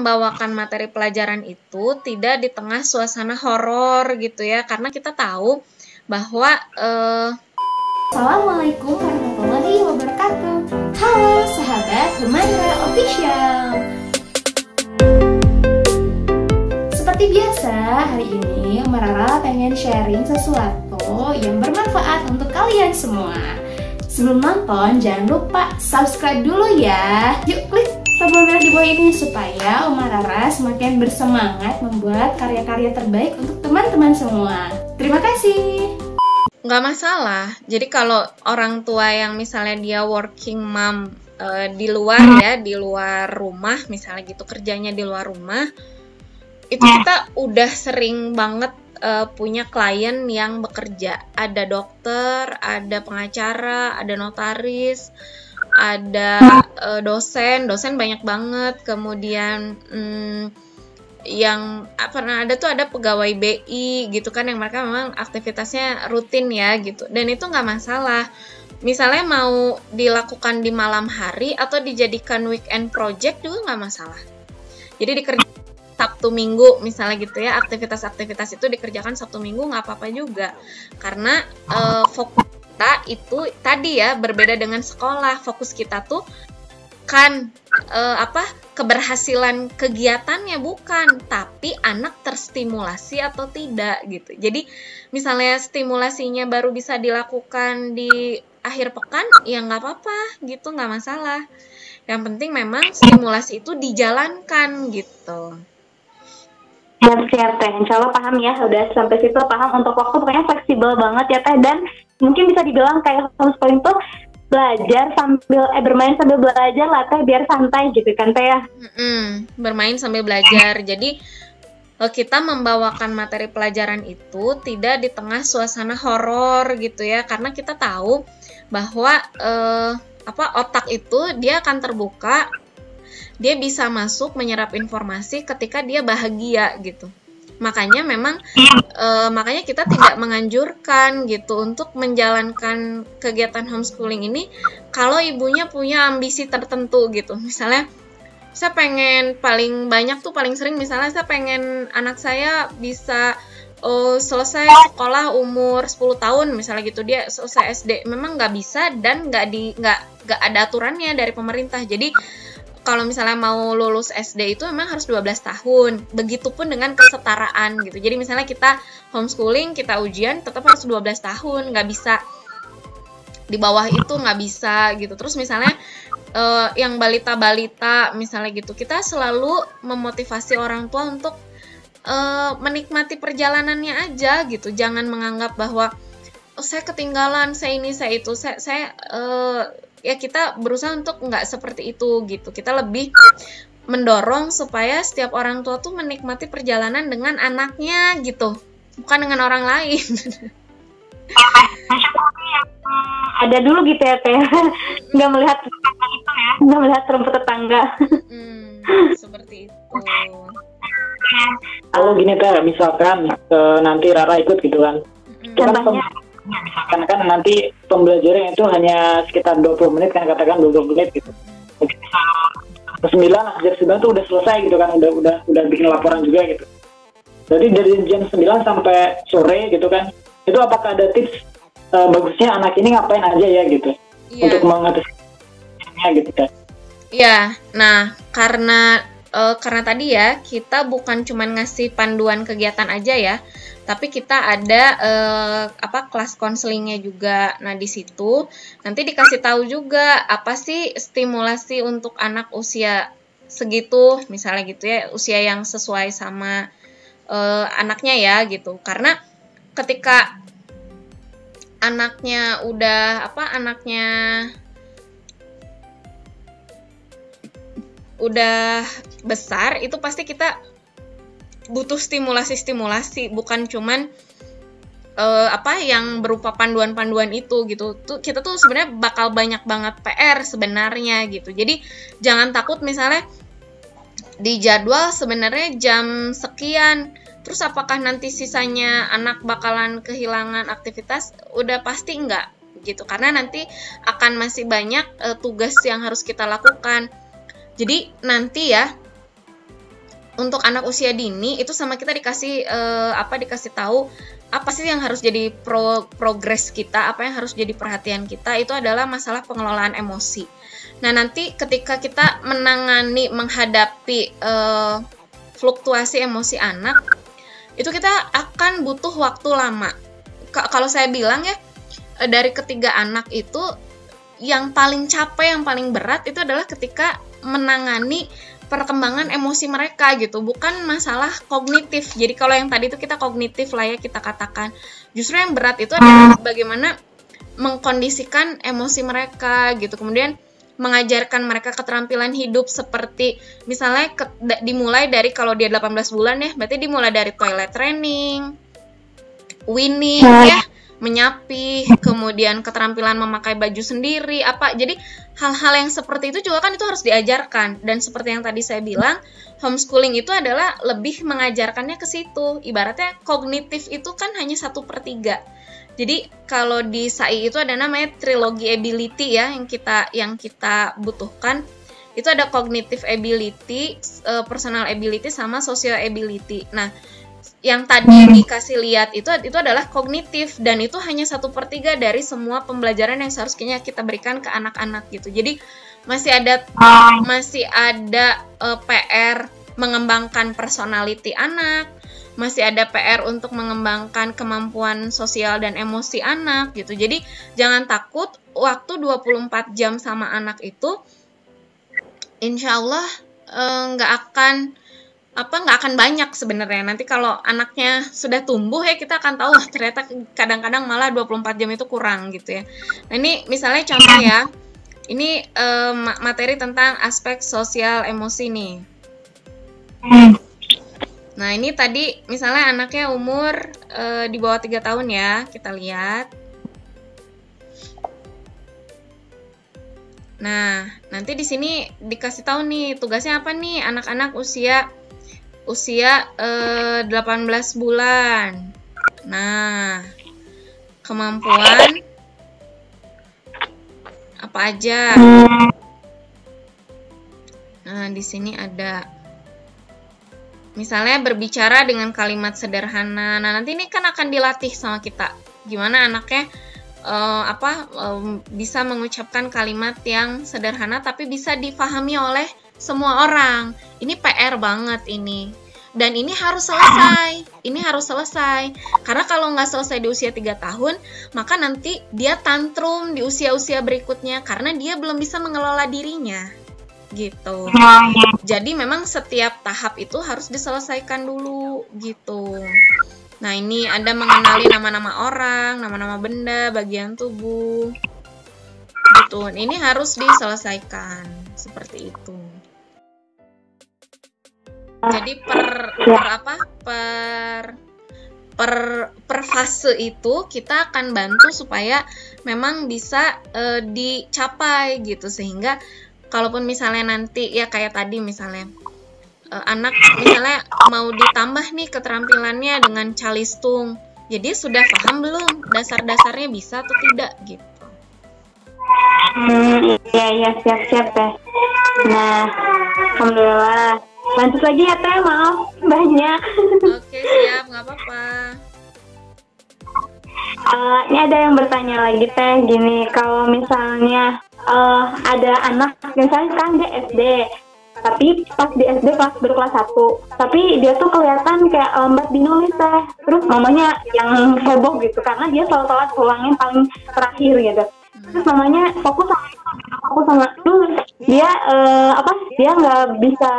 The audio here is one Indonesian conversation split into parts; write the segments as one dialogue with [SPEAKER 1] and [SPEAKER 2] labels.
[SPEAKER 1] membawakan materi pelajaran itu tidak di tengah suasana horor gitu ya, karena kita tahu bahwa
[SPEAKER 2] Assalamualaikum warahmatullahi wabarakatuh. Halo sahabat Humaira Official. Seperti biasa, hari ini Marara pengen sharing sesuatu yang bermanfaat untuk kalian semua. Sebelum nonton, jangan lupa subscribe dulu ya. Yuk klik tombol merah di bawah ini supaya Marara semakin bersemangat membuat karya-karya terbaik untuk teman-teman semua. Terima kasih.
[SPEAKER 1] nggak masalah. Jadi kalau orang tua yang misalnya dia working mom di luar ya, di luar rumah misalnya gitu, kerjanya di luar rumah, itu kita udah sering banget punya klien yang bekerja. Ada dokter, ada pengacara, ada notaris, ada dosen banyak banget. Kemudian yang pernah ada tuh ada pegawai BI gitu kan, yang mereka memang aktivitasnya rutin ya gitu, dan itu nggak masalah. Misalnya mau dilakukan di malam hari atau dijadikan weekend project juga nggak masalah. Jadi dikerjakan Sabtu Minggu misalnya gitu ya, aktivitas-aktivitas itu dikerjakan Sabtu Minggu nggak apa-apa juga, karena fokus kita itu tadi ya berbeda dengan sekolah. Fokus kita tuh kan keberhasilan kegiatannya bukan, tapi anak terstimulasi atau tidak gitu. Jadi misalnya stimulasinya baru bisa dilakukan di akhir pekan, ya nggak apa-apa gitu, nggak masalah. Yang penting memang stimulasi itu dijalankan gitu.
[SPEAKER 3] Siap Teh, insya Allah paham ya, udah sampai situ paham. Untuk waktu pokoknya fleksibel banget ya Teh, dan mungkin bisa dibilang kayak homeschooling tuh belajar sambil bermain sambil belajar lah Teh, biar santai gitu kan Teh ya.
[SPEAKER 1] Bermain sambil belajar. Jadi kita membawakan materi pelajaran itu tidak di tengah suasana horor gitu ya, karena kita tahu bahwa otak itu dia akan terbuka. Dia bisa masuk menyerap informasi ketika dia bahagia gitu. Makanya memang makanya kita tidak menganjurkan gitu untuk menjalankan kegiatan homeschooling ini kalau ibunya punya ambisi tertentu gitu. Misalnya saya pengen paling banyak tuh, paling sering misalnya saya pengen anak saya bisa selesai sekolah umur 10 tahun misalnya gitu, dia selesai SD. Memang nggak bisa dan nggak ada aturannya dari pemerintah. Jadi kalau misalnya mau lulus SD itu memang harus 12 tahun. Begitupun dengan kesetaraan gitu. Jadi misalnya kita homeschooling, kita ujian tetap harus 12 tahun, nggak bisa di bawah itu, nggak bisa gitu. Terus misalnya yang balita-balita misalnya gitu, kita selalu memotivasi orang tua untuk menikmati perjalanannya aja gitu. Jangan menganggap bahwa saya ketinggalan, saya ini, saya itu, ya kita berusaha untuk nggak seperti itu gitu. Kita lebih mendorong supaya setiap orang tua tuh menikmati perjalanan dengan anaknya gitu, bukan dengan orang lain.
[SPEAKER 3] Ada dulu gitu ya Teh, nggak melihat tetangga itu ya, nggak melihat rumput tetangga.
[SPEAKER 1] Seperti itu.
[SPEAKER 4] Kalau gini Teh, misalkan nanti Rara ikut gitu kan.
[SPEAKER 3] Contohnya
[SPEAKER 4] Misalkan kan nanti pembelajaran itu hanya sekitar 20 menit kan, katakan 20 menit gitu. Mungkin jam 9 tuh udah selesai gitu kan, udah bikin laporan juga gitu. Jadi dari jam 9 sampai sore gitu kan, itu apakah ada tips bagusnya anak ini ngapain aja ya gitu, untuk mengatasinya gitu kan?
[SPEAKER 1] Iya, nah karena tadi ya kita bukan cuma ngasih panduan kegiatan aja ya, tapi kita ada kelas konselingnya juga. Nah di situ nanti dikasih tahu juga apa sih stimulasi untuk anak usia segitu misalnya gitu ya, usia yang sesuai sama anaknya ya gitu. Karena ketika anaknya udah besar, itu pasti kita butuh stimulasi, bukan cuman yang berupa panduan-panduan itu gitu. Kita tuh sebenarnya bakal banyak banget PR sebenarnya gitu. Jadi jangan takut misalnya di jadwal sebenarnya jam sekian, terus apakah nanti sisanya anak bakalan kehilangan aktivitas? Udah pasti enggak gitu, karena nanti akan masih banyak tugas yang harus kita lakukan. Jadi nanti ya untuk anak usia dini itu sama kita dikasih dikasih tahu apa sih yang harus jadi progres kita, apa yang harus jadi perhatian kita, itu adalah masalah pengelolaan emosi. Nah, nanti ketika kita menghadapi fluktuasi emosi anak, itu kita akan butuh waktu lama. Kalau saya bilang ya, dari ketiga anak itu yang paling capek, yang paling berat itu adalah ketika menangani perkembangan emosi mereka gitu, bukan masalah kognitif. Jadi kalau yang tadi itu kita kognitif lah ya kita katakan, justru yang berat itu adalah bagaimana mengkondisikan emosi mereka gitu, kemudian mengajarkan mereka keterampilan hidup seperti misalnya dimulai dari kalau dia 18 bulan ya, berarti dimulai dari toilet training, weaning ya, menyapi, kemudian keterampilan memakai baju sendiri, apa. Jadi hal-hal yang seperti itu juga kan itu harus diajarkan. Dan seperti yang tadi saya bilang, homeschooling itu adalah lebih mengajarkannya ke situ. Ibaratnya kognitif itu kan hanya 1/3. Jadi kalau di SAI itu ada namanya trilogi ability ya, yang kita butuhkan. Itu ada cognitive ability, personal ability, sama social ability. Nah, yang tadi dikasih lihat itu adalah kognitif, dan itu hanya 1/3 dari semua pembelajaran yang seharusnya kita berikan ke anak-anak gitu. Jadi masih ada PR mengembangkan personality anak, masih ada PR untuk mengembangkan kemampuan sosial dan emosi anak gitu. Jadi jangan takut, waktu 24 jam sama anak itu insya Allah nggak akan banyak sebenarnya. Nanti kalau anaknya sudah tumbuh ya kita akan tahu ternyata kadang-kadang malah 24 jam itu kurang gitu ya. Nah, ini misalnya contoh ya. Ini materi tentang aspek sosial emosi nih. Nah, ini tadi misalnya anaknya umur di bawah 3 tahun ya, kita lihat. Nah, nanti di sini dikasih tahu nih tugasnya apa nih, anak-anak usia 18 bulan. Nah, kemampuan apa aja? Nah, di sini ada misalnya berbicara dengan kalimat sederhana. Nah, nanti ini kan akan dilatih sama kita. Gimana anaknya bisa mengucapkan kalimat yang sederhana tapi bisa difahami oleh semua orang. Ini PR banget ini. Dan ini harus selesai. Karena kalau nggak selesai di usia 3 tahun, maka nanti dia tantrum di usia-usia berikutnya karena dia belum bisa mengelola dirinya. Gitu. Jadi memang setiap tahap itu harus diselesaikan dulu gitu. Nah, ini ada mengenali nama-nama orang, nama-nama benda, bagian tubuh. Gitu. Ini harus diselesaikan seperti itu. Jadi per fase itu kita akan bantu supaya memang bisa dicapai gitu, sehingga kalaupun misalnya nanti ya kayak tadi misalnya anak misalnya mau ditambah nih keterampilannya dengan calistung, jadi sudah paham belum dasar-dasarnya bisa atau tidak gitu.
[SPEAKER 3] Iya siap deh. Nah, alhamdulillah. Lanjut lagi ya Teh, maaf banyak.
[SPEAKER 1] Oke, siap, nggak apa-apa.
[SPEAKER 3] Ini ada yang bertanya lagi Teh, gini, kalau misalnya ada anak misalnya sekarang dia SD, tapi pas di SD kelas berkelas 1, tapi dia tuh kelihatan kayak lambat dinulis Teh, terus mamanya yang heboh gitu karena dia selalu telat pulangnya paling terakhir gitu. Terus mamanya fokus sama tuh dia dia nggak bisa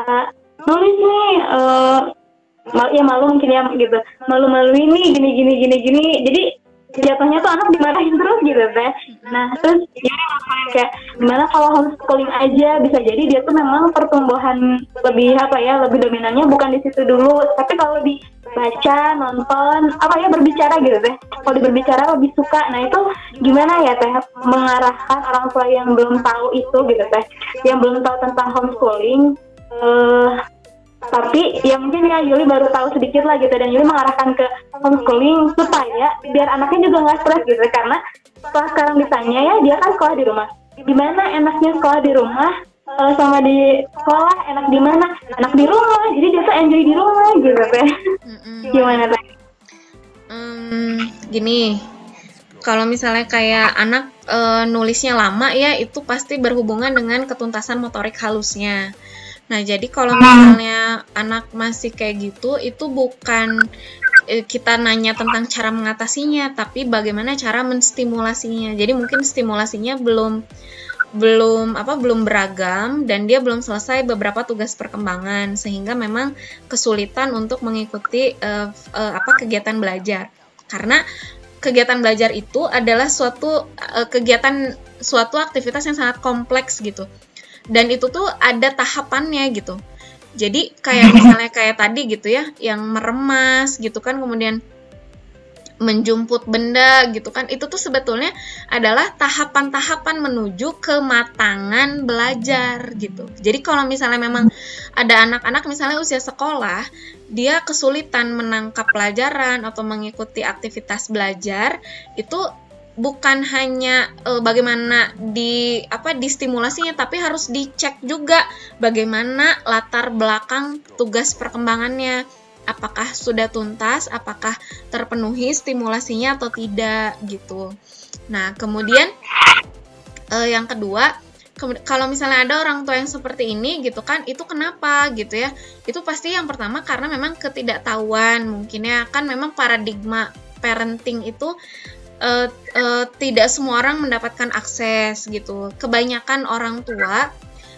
[SPEAKER 3] nulis nih, malu mungkin ya gitu, malu ini gini, jadi jatuhnya tuh anak dimarahin terus gitu Teh. Nah terus jadi kayak gimana kalau homeschooling aja, bisa jadi dia tuh memang pertumbuhan lebih dominannya bukan di situ dulu, tapi kalau dibaca, nonton, berbicara gitu Teh, kalau berbicara lebih suka. Nah itu gimana ya Teh mengarahkan orang tua yang belum tahu itu gitu Teh, yang belum tahu tentang homeschooling, tapi ya mungkin ya Yuli baru tahu sedikit lah gitu, dan Yuli mengarahkan ke homeschooling supaya biar anaknya juga nggak stres gitu, karena setelah sekarang ditanya ya dia kan sekolah di rumah, gimana enaknya sekolah di rumah sama di sekolah, enak di mana? Enak di rumah, jadi dia tuh enjoy di rumah gitu teh. Gimana teh?
[SPEAKER 1] Gini, kalau misalnya kayak anak nulisnya lama ya, itu pasti berhubungan dengan ketuntasan motorik halusnya. Nah, jadi kalau misalnya anak masih kayak gitu, itu bukan kita nanya tentang cara mengatasinya, tapi bagaimana cara menstimulasinya. Jadi mungkin stimulasinya belum beragam dan dia belum selesai beberapa tugas perkembangan, sehingga memang kesulitan untuk mengikuti kegiatan belajar. Karena kegiatan belajar itu adalah suatu aktivitas yang sangat kompleks gitu. Dan itu tuh ada tahapannya gitu. Jadi kayak misalnya kayak tadi gitu ya, yang meremas gitu kan, kemudian menjemput benda gitu kan, itu tuh sebetulnya adalah tahapan-tahapan menuju kematangan belajar gitu. Jadi kalau misalnya memang ada anak-anak misalnya usia sekolah, dia kesulitan menangkap pelajaran atau mengikuti aktivitas belajar, itu bukan hanya bagaimana distimulasinya, tapi harus dicek juga bagaimana latar belakang tugas perkembangannya. Apakah sudah tuntas, apakah terpenuhi stimulasinya atau tidak gitu. Nah, kemudian yang kedua, kalau misalnya ada orang tua yang seperti ini gitu kan, itu kenapa gitu ya? Itu pasti yang pertama karena memang ketidaktahuan, mungkin ya kan, memang paradigma parenting itu tidak semua orang mendapatkan akses gitu. Kebanyakan orang tua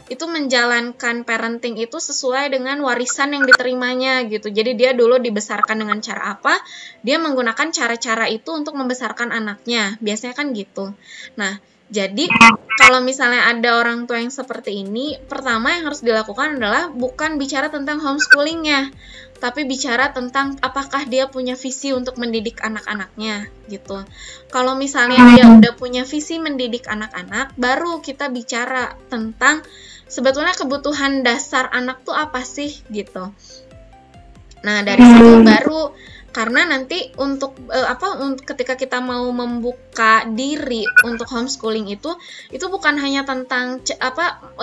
[SPEAKER 1] itu menjalankan parenting itu sesuai dengan warisan yang diterimanya gitu. Jadi dia dulu dibesarkan dengan cara apa, dia menggunakan cara-cara itu untuk membesarkan anaknya. Biasanya kan gitu. Nah, jadi kalau misalnya ada orang tua yang seperti ini, pertama yang harus dilakukan adalah bukan bicara tentang homeschoolingnya, tapi bicara tentang apakah dia punya visi untuk mendidik anak-anaknya gitu. Kalau misalnya dia udah punya visi mendidik anak-anak, baru kita bicara tentang sebetulnya kebutuhan dasar anak tuh apa sih gitu. Nah, dari situ baru, karena nanti untuk ketika kita mau membuka diri untuk homeschooling itu bukan hanya tentang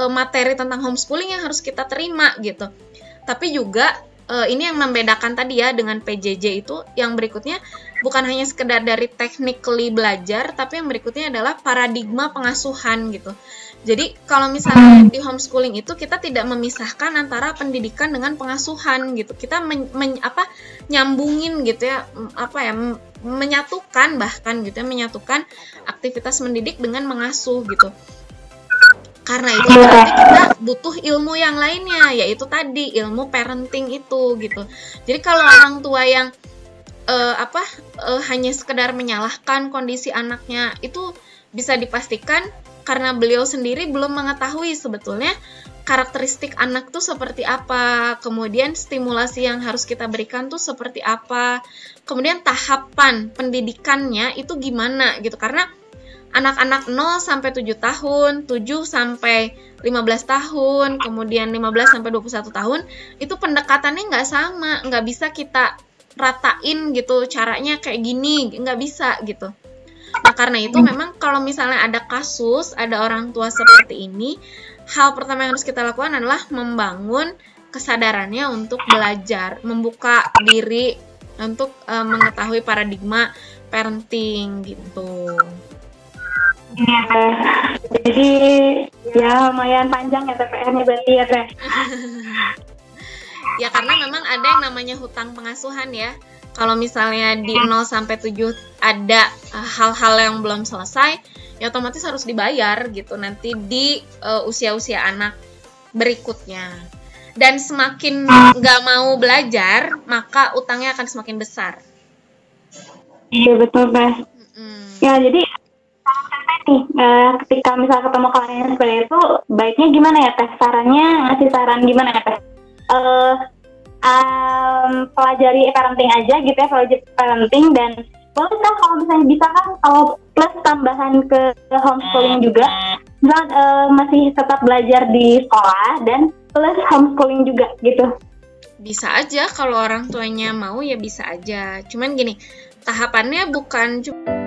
[SPEAKER 1] materi tentang homeschooling yang harus kita terima gitu. Tapi juga ini yang membedakan tadi ya dengan PJJ itu, yang berikutnya bukan hanya sekedar dari technically belajar, tapi yang berikutnya adalah paradigma pengasuhan gitu. Jadi kalau misalnya di homeschooling itu kita tidak memisahkan antara pendidikan dengan pengasuhan gitu. Kita nyambungin gitu ya, menyatukan bahkan gitu ya, menyatukan aktivitas mendidik dengan mengasuh gitu. Karena itu berarti kita butuh ilmu yang lainnya, yaitu tadi ilmu parenting itu gitu. Jadi kalau orang tua yang hanya sekedar menyalahkan kondisi anaknya, itu bisa dipastikan karena beliau sendiri belum mengetahui sebetulnya karakteristik anak tuh seperti apa, kemudian stimulasi yang harus kita berikan tuh seperti apa, kemudian tahapan pendidikannya itu gimana gitu. Karena anak-anak 0 sampai 7 tahun, 7 sampai 15 tahun, kemudian 15 sampai 21 tahun, itu pendekatannya nggak sama, nggak bisa kita ratain gitu, caranya kayak gini, nggak bisa gitu. Nah, karena itu memang kalau misalnya ada kasus, ada orang tua seperti ini, hal pertama yang harus kita lakukan adalah membangun kesadarannya untuk belajar, membuka diri untuk mengetahui paradigma parenting gitu.
[SPEAKER 3] Jadi ya lumayan panjang ya TPR-nya berarti ya Teh.
[SPEAKER 1] Ya karena memang ada yang namanya hutang pengasuhan ya. Kalau misalnya di 0 sampai 7 ada hal-hal yang belum selesai, ya otomatis harus dibayar gitu nanti di usia-usia anak berikutnya. Dan semakin nggak mau belajar, maka utangnya akan semakin besar.
[SPEAKER 3] Iya betul Teh. Ya jadi ketika misal ketemu klien seperti itu, baiknya gimana ya Teh? Sarannya, ngasih saran gimana ya Teh? Pelajari parenting aja gitu ya, pelajari parenting, dan boleh kan kalau misalnya bisa kan kalau plus tambahan ke homeschooling juga, misal masih tetap belajar di sekolah dan plus homeschooling juga gitu.
[SPEAKER 1] Bisa aja kalau orang tuanya mau, ya bisa aja. Cuman gini, tahapannya bukan cuma